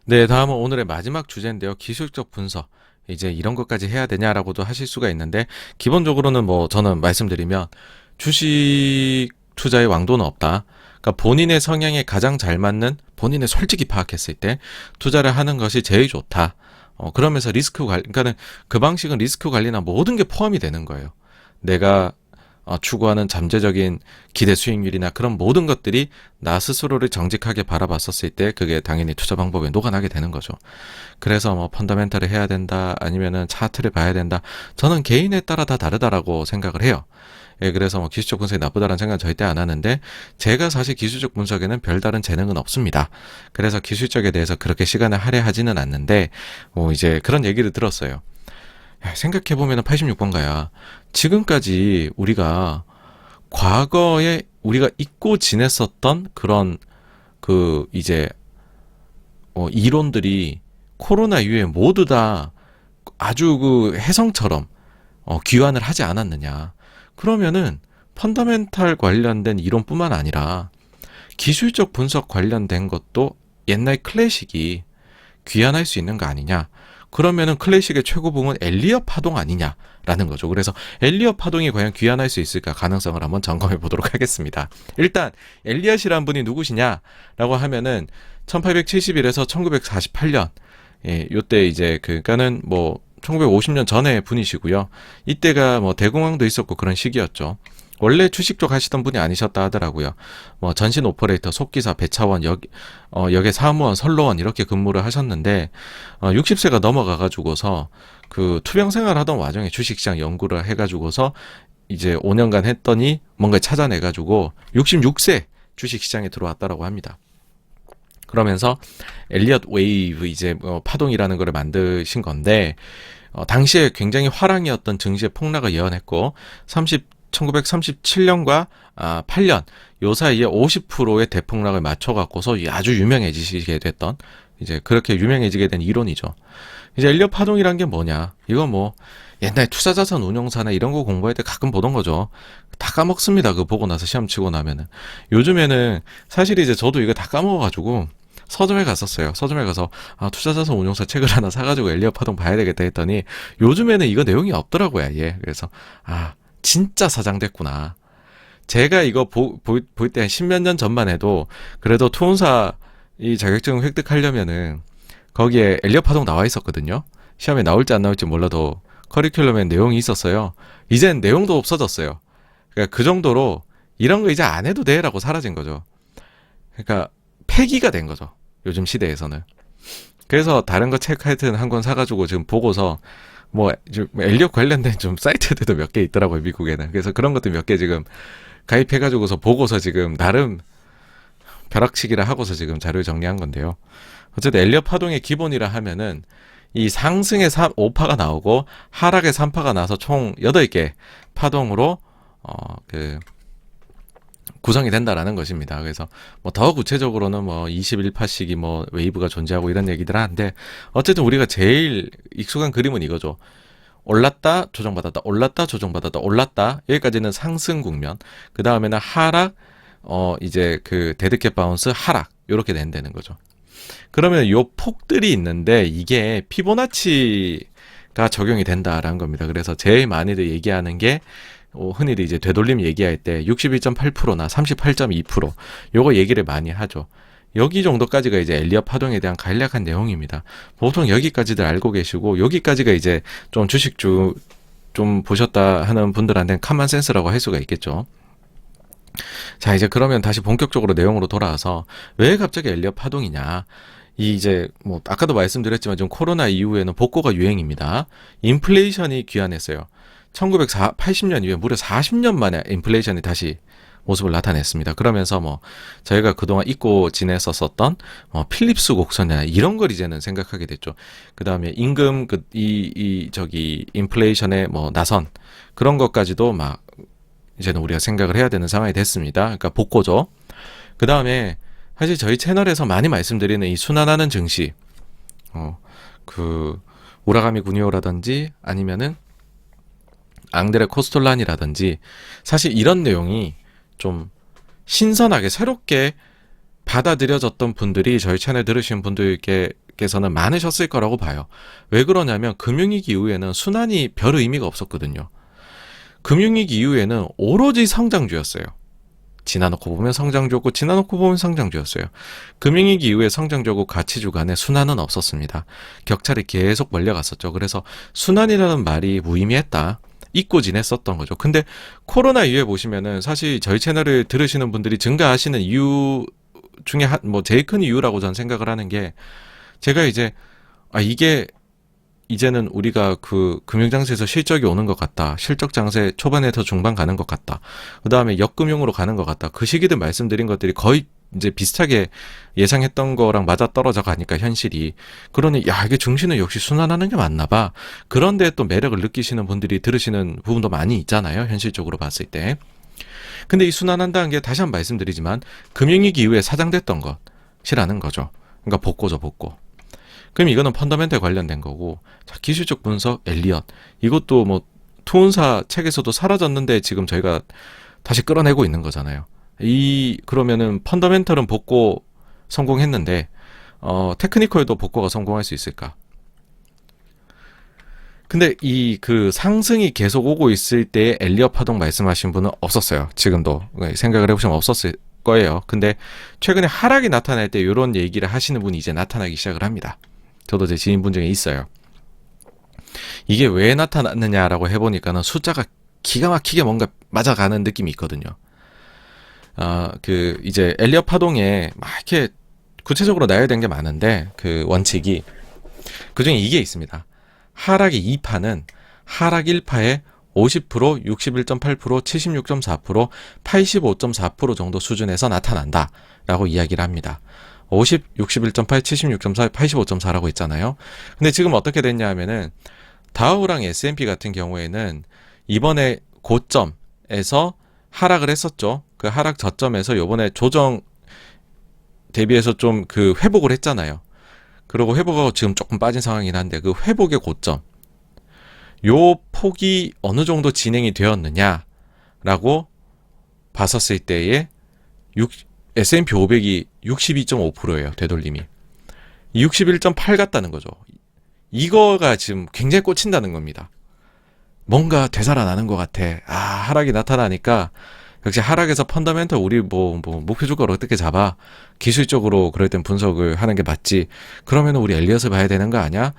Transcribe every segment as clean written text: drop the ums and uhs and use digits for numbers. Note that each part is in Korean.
네, 다음은 오늘의 마지막 주제인데요. 기술적 분석. 이제 이런 것까지 해야 되냐라고도 하실 수가 있는데, 기본적으로는 뭐 저는 말씀드리면 주식 투자의 왕도는 없다. 그러니까 본인의 성향에 가장 잘 맞는 본인의 솔직히 파악했을 때 투자를 하는 것이 제일 좋다. 그러면서 리스크 관리, 그러니까는 그 방식은 리스크 관리나 모든 게 포함이 되는 거예요. 내가 추구하는 잠재적인 기대 수익률이나 그런 모든 것들이 나 스스로를 정직하게 바라봤었을 때 그게 당연히 투자 방법에 녹아나게 되는 거죠. 그래서 뭐 펀더멘탈을 해야 된다 아니면은 차트를 봐야 된다. 저는 개인에 따라 다 다르다라고 생각을 해요. 예, 그래서 뭐 기술적 분석이 나쁘다는 생각은 절대 안 하는데 제가 사실 기술적 분석에는 별다른 재능은 없습니다. 그래서 기술적에 대해서 그렇게 시간을 할애하지는 않는데 이제 그런 얘기를 들었어요. 생각해보면 86번가야. 지금까지 우리가 과거에 우리가 잊고 지냈었던 그런 이제 이론들이 코로나 이후에 모두 다 아주 그 혜성처럼 귀환을 하지 않았느냐. 그러면은 펀더멘탈 관련된 이론뿐만 아니라 기술적 분석 관련된 것도 옛날 클래식이 귀환할 수 있는 거 아니냐. 그러면은 클래식의 최고봉은 엘리엇 파동 아니냐라는 거죠. 그래서 엘리엇 파동이 과연 귀환할 수 있을까 가능성을 한번 점검해 보도록 하겠습니다. 일단 엘리엇이란 분이 누구시냐라고 하면은 1871에서 1948년 요때 이제 그러니까는 뭐 1950년 전에 분이시고요. 이때가 뭐 대공황도 있었고 그런 시기였죠. 원래 주식 쪽 하시던 분이 아니셨다 하더라고요. 뭐 전신 오퍼레이터, 속기사, 배차원, 역의 사무원, 선로원 이렇게 근무를 하셨는데 60세가 넘어가가지고서 그 투병 생활하던 와중에 주식시장 연구를 해가지고서 이제 5년간 했더니 뭔가 찾아내가지고 66세 주식시장에 들어왔다라고 합니다. 그러면서 엘리엇 웨이브 이제 파동이라는 거를 만드신 건데 당시에 굉장히 화랑이었던 증시의 폭락을 예언했고 1937년과 8년 요 사이에 50%의 대폭락을 맞춰갖고서 아주 유명해지게 됐던 이제 그렇게 유명해지게 된 이론이죠. 이제 엘리엇 파동이란 게 뭐냐? 이건 뭐 옛날 투자자산 운용사나 이런 거 공부할 때 가끔 보던 거죠. 다 까먹습니다. 그거 보고 나서 시험 치고 나면은. 요즘에는 사실 이제 저도 이거 다 까먹어가지고 서점에 갔었어요. 서점에 가서 투자자산 운용사 책을 하나 사가지고 엘리엇 파동 봐야 되겠다 했더니 요즘에는 이거 내용이 없더라고요. 예. 그래서 진짜 사장됐구나. 제가 이거 볼 때 한 십몇 년 전만 해도 그래도 투혼사 이 자격증 획득하려면은 거기에 엘리엇 파동 나와 있었거든요. 시험에 나올지 안 나올지 몰라도 커리큘럼에 내용이 있었어요. 이젠 내용도 없어졌어요. 그러니까 그 정도로 이런 거 이제 안 해도 돼라고 사라진 거죠. 그러니까 폐기가 된 거죠. 요즘 시대에서는. 그래서 다른 거 책 하여튼 한 권 사가지고 지금 보고서 뭐 엘리엇 관련된 좀 사이트들도 몇 개 있더라고요, 미국에는. 그래서 그런 것도 몇 개 지금 가입해가지고서 보고서 지금 나름 벼락치기를 하고서 지금 자료를 정리한 건데요. 어쨌든 엘리엇 파동의 기본이라 하면은 이 상승의 5파가 나오고 하락의 3파가 나서 총 8개 파동으로 구성이 된다라는 것입니다. 그래서 뭐 더 구체적으로는 뭐 21파씩이 뭐 웨이브가 존재하고 이런 얘기들 하는데 어쨌든 우리가 제일 익숙한 그림은 이거죠. 올랐다 조정받았다 올랐다 조정받았다 올랐다 여기까지는 상승 국면. 그 다음에는 하락 이제 그 데드캣 바운스 하락 요렇게 된다는 거죠. 그러면 요 폭들이 있는데 이게 피보나치가 적용이 된다라는 겁니다. 그래서 제일 많이들 얘기하는 게 흔히들 이제 되돌림 얘기할 때 61.8%나 38.2% 요거 얘기를 많이 하죠. 여기 정도까지가 이제 엘리엇 파동에 대한 간략한 내용입니다. 보통 여기까지들 알고 계시고 여기까지가 이제 좀 주식주 좀 보셨다 하는 분들한테는 카만 센스라고 할 수가 있겠죠. 자, 이제 그러면 다시 본격적으로 내용으로 돌아와서 왜 갑자기 엘리엇 파동이냐? 이제 뭐 아까도 말씀드렸지만 지금 코로나 이후에는 복고가 유행입니다. 인플레이션이 귀환했어요. 1980년 이후에 무려 40년 만에 인플레이션이 다시 모습을 나타냈습니다. 그러면서 뭐 저희가 그동안 잊고 지냈었던 필립스 곡선이나 이런 걸 이제는 생각하게 됐죠. 그 다음에 임금 인플레이션의 뭐 나선 그런 것까지도 막 이제는 우리가 생각을 해야 되는 상황이 됐습니다. 그러니까 복고죠. 그 다음에 사실 저희 채널에서 많이 말씀드리는 이 순환하는 증시, 우라가미 구니오라든지 아니면은 앙드레 코스톨란이라든지 사실 이런 내용이 좀 신선하게 새롭게 받아들여졌던 분들이 저희 채널 들으신 분들께서는 많으셨을 거라고 봐요. 왜 그러냐면 금융위기 이후에는 순환이 별 의미가 없었거든요. 금융위기 이후에는 오로지 성장주였어요. 지나놓고 보면 성장주였고 지나놓고 보면 성장주였어요. 금융위기 이후에 성장주고 가치주 간에 순환은 없었습니다. 격차를 계속 벌려갔었죠. 그래서 순환이라는 말이 무의미했다. 잊고 지냈었던 거죠. 근데 코로나 이후에 보시면은 사실 저희 채널을 들으시는 분들이 증가하시는 이유 중에 뭐 제일 큰 이유라고 저는 생각을 하는 게 제가 이제 이게 이제는 우리가 그 금융장세에서 실적이 오는 것 같다. 실적 장세 초반에서 중반 가는 것 같다. 그 다음에 역금융으로 가는 것 같다. 그 시기들 말씀드린 것들이 거의 이제 비슷하게 예상했던 거랑 맞아 떨어져 가니까 현실이. 그러니 이게 증시는 역시 순환하는 게 맞나 봐. 그런데 또 매력을 느끼시는 분들이 들으시는 부분도 많이 있잖아요. 현실적으로 봤을 때. 근데 이 순환한다는 게 다시 한번 말씀드리지만 금융위기 이후에 사장됐던 것이라는 거죠. 그러니까 복고죠, 복고. 그럼 이거는 펀더멘털 관련된 거고, 자, 기술적 분석, 엘리엇. 이것도 뭐 투혼사 책에서도 사라졌는데 지금 저희가 다시 끌어내고 있는 거잖아요. 그러면은 펀더멘털은 복고 성공했는데 테크니컬도 복고가 성공할 수 있을까? 근데 그 상승이 계속 오고 있을 때 엘리엇 파동 말씀하신 분은 없었어요. 지금도 생각을 해보시면 없었을 거예요. 근데 최근에 하락이 나타날 때 이런 얘기를 하시는 분이 이제 나타나기 시작을 합니다. 저도 제 지인분 중에 있어요. 이게 왜 나타났느냐라고 해보니까는 숫자가 기가 막히게 뭔가 맞아가는 느낌이 있거든요. 이제 엘리엇 파동에 막 이렇게 구체적으로 나열된 게 많은데 그 원칙이 그중에 이게 있습니다. 하락이 2파는 하락 1파에 50%, 61.8%, 76.4%, 85.4% 정도 수준에서 나타난다 라고 이야기를 합니다. 50, 61.8, 76.4, 85.4라고 했잖아요. 근데 지금 어떻게 됐냐 하면은 다우랑 S&P 같은 경우에는 이번에 고점에서 하락을 했었죠. 그 하락 저점에서 요번에 조정 대비해서 좀 그 회복을 했잖아요. 그리고 회복하고 지금 조금 빠진 상황이긴 한데 그 회복의 고점 요 폭이 어느 정도 진행이 되었느냐라고 봤었을 때에 S&P 500이 62.5%예요. 되돌림이. 61.8 같다는 거죠. 이거가 지금 굉장히 꽂힌다는 겁니다. 뭔가 되살아나는 것 같아. 하락이 나타나니까 역시 하락에서 펀더멘털 우리 뭐 목표 주가를 어떻게 잡아? 기술적으로 그럴 땐 분석을 하는 게 맞지. 그러면 우리 엘리엇을 봐야 되는 거 아니야?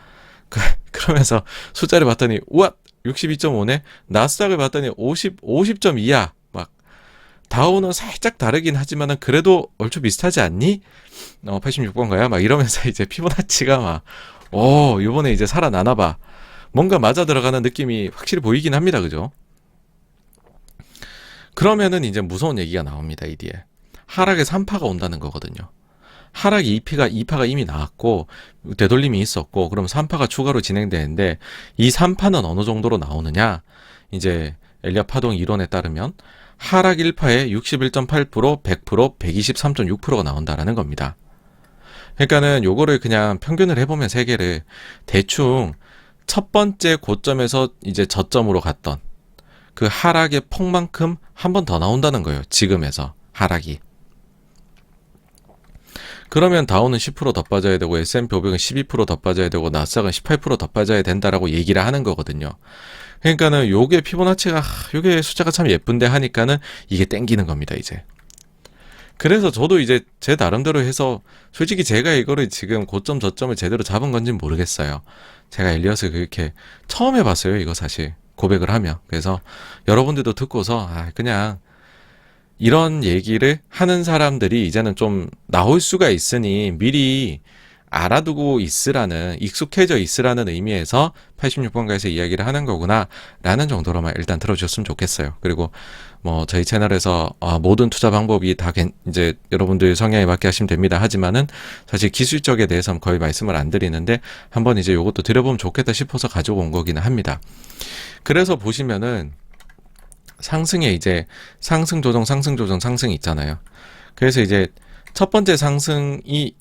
그러면서 숫자를 봤더니 우와 62.5네. 나스닥을 봤더니 50.2야. 막 다우는 살짝 다르긴 하지만은 그래도 얼추 비슷하지 않니? 86번 가야 막 이러면서 이제 피보나치가 막 요번에 이제 살아나나 봐. 뭔가 맞아 들어가는 느낌이 확실히 보이긴 합니다. 그죠? 그러면은 이제 무서운 얘기가 나옵니다. 이 뒤에. 하락에 3파가 온다는 거거든요. 하락 2파가 이미 나왔고 되돌림이 있었고 그럼 3파가 추가로 진행되는데 이 3파는 어느 정도로 나오느냐? 이제 엘리엇 파동 이론에 따르면 하락 1파에 61.8%, 100%, 123.6%가 나온다라는 겁니다. 그러니까는 요거를 그냥 평균을 해보면 세 개를 대충 첫 번째 고점에서 이제 저점으로 갔던 그 하락의 폭만큼 한 번 더 나온다는 거예요. 지금에서 하락이. 그러면 다우는 10%더 빠져야 되고 S&P 500은 12%더 빠져야 되고 나스닥은 18%더 빠져야 된다라고 얘기를 하는 거거든요. 그러니까는 요게 피보나치가 요게 숫자가 참 예쁜데 하니까는 이게 땡기는 겁니다, 이제. 그래서 저도 이제 제 나름대로 해서 솔직히 제가 이거를 지금 고점 저점을 제대로 잡은 건지는 모르겠어요. 제가 엘리엇을 그렇게 처음 해봤어요, 이거 사실. 고백을 하면. 그래서 여러분들도 듣고서 그냥 이런 얘기를 하는 사람들이 이제는 좀 나올 수가 있으니 미리 알아두고 있으라는, 익숙해져 있으라는 의미에서 86번가에서 이야기를 하는 거구나 라는 정도로만 일단 들어주셨으면 좋겠어요. 그리고 뭐 저희 채널에서 모든 투자 방법이 다 이제 여러분들 성향에 맞게 하시면 됩니다 하지만은 사실 기술적에 대해서는 거의 말씀을 안 드리는데 한번 이제 요것도 드려보면 좋겠다 싶어서 가지고 온 거기는 합니다. 그래서 보시면은 상승에 이제 상승 조정 상승이 있잖아요. 그래서 이제 첫 번째 상승이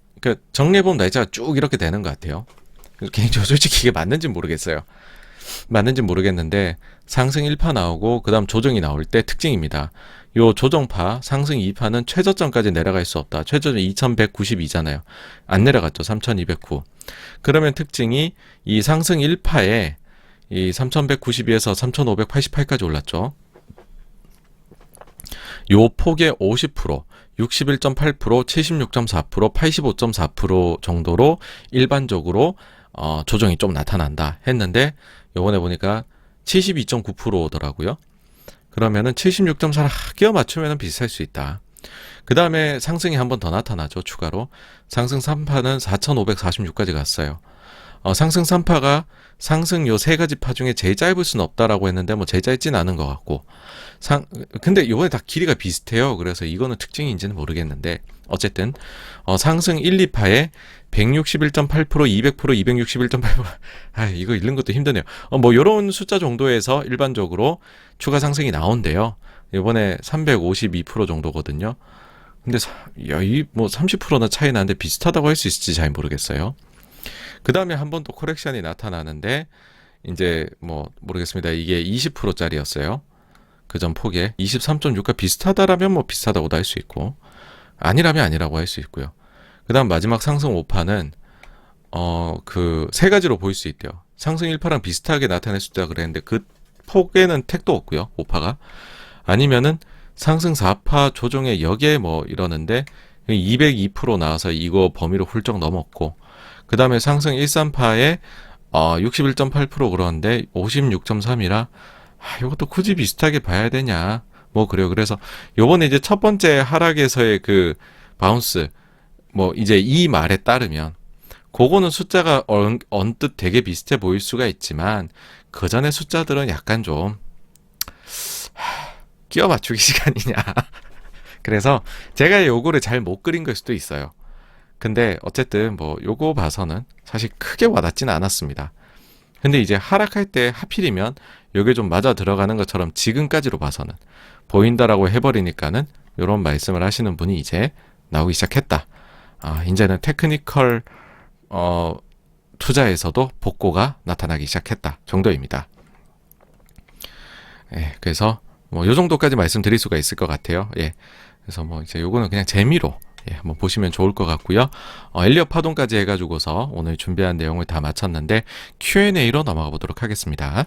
정리해보면 날짜가 쭉 이렇게 되는 것 같아요. 개인적으로 솔직히 이게 맞는지 모르겠어요. 맞는지 모르겠는데 상승 1파 나오고 그 다음 조정이 나올 때 특징입니다. 요 조정파 상승 2파는 최저점까지 내려갈 수 없다. 최저점 2192잖아요. 안 내려갔죠. 3209. 그러면 특징이 이 상승 1파에 이 3192에서 3588까지 올랐죠. 요 폭의 50%, 61.8%, 76.4%, 85.4% 정도로 일반적으로 조정이 좀 나타난다 했는데 요번에 보니까 72.9%더라고요. 그러면은 76.4를 끼워 맞추면 비슷할 수 있다. 그 다음에 상승이 한 번 더 나타나죠. 추가로. 상승 3파는 4,546까지 갔어요. 상승 3파가 상승 요 세 가지 파 중에 제일 짧을 수는 없다라고 했는데 뭐 제일 짧진 않은 것 같고 근데 요번에 다 길이가 비슷해요. 그래서 이거는 특징인지는 모르겠는데 어쨌든 상승 1, 2파에 161.8%, 200%, 261.8%. 이거 읽는 것도 힘드네요. 뭐 요런 숫자 정도에서 일반적으로 추가 상승이 나온대요. 이번에 352% 정도거든요. 근데 이 뭐 30%나 차이 나는데 비슷하다고 할 수 있을지 잘 모르겠어요. 그 다음에 한 번 또 코렉션이 나타나는데 이제 뭐 모르겠습니다. 이게 20%짜리였어요. 그 전 폭에 23.6과 비슷하다라면 뭐 비슷하다고도 할 수 있고 아니라면 아니라고 할 수 있고요. 그 다음 마지막 상승 5파는 그 세 가지로 보일 수 있대요. 상승 1파랑 비슷하게 나타낼 수 있다 그랬는데 그 폭에는 택도 없고요. 5파가 아니면은 상승 4파 조정의 역에 뭐 이러는데 202% 나와서 이거 범위를 훌쩍 넘었고 그 다음에 상승 1, 3파에 61.8% 그러는데 56.3이라 이것도 굳이 비슷하게 봐야 되냐 뭐 그래요. 그래서 요번에 이제 첫 번째 하락에서의 그 바운스 뭐 이제 이 말에 따르면 그거는 숫자가 언뜻 되게 비슷해 보일 수가 있지만 그 전에 숫자들은 약간 좀 끼워 맞추기 시간이냐. 그래서 제가 요거를 잘 못 그린 걸 수도 있어요. 근데 어쨌든 뭐 요거 봐서는 사실 크게 와닿지는 않았습니다. 근데 이제 하락할 때 하필이면 요게 좀 맞아 들어가는 것처럼 지금까지로 봐서는 보인다라고 해버리니까는 요런 말씀을 하시는 분이 이제 나오기 시작했다. 이제는 테크니컬 투자에서도 복고가 나타나기 시작했다 정도입니다. 그래서 뭐 요 정도까지 말씀드릴 수가 있을 것 같아요. 그래서 뭐 이제 요거는 그냥 재미로 한번 보시면 좋을 것 같고요. 엘리엇 파동까지 해가지고서 오늘 준비한 내용을 다 마쳤는데 Q&A로 넘어가 보도록 하겠습니다.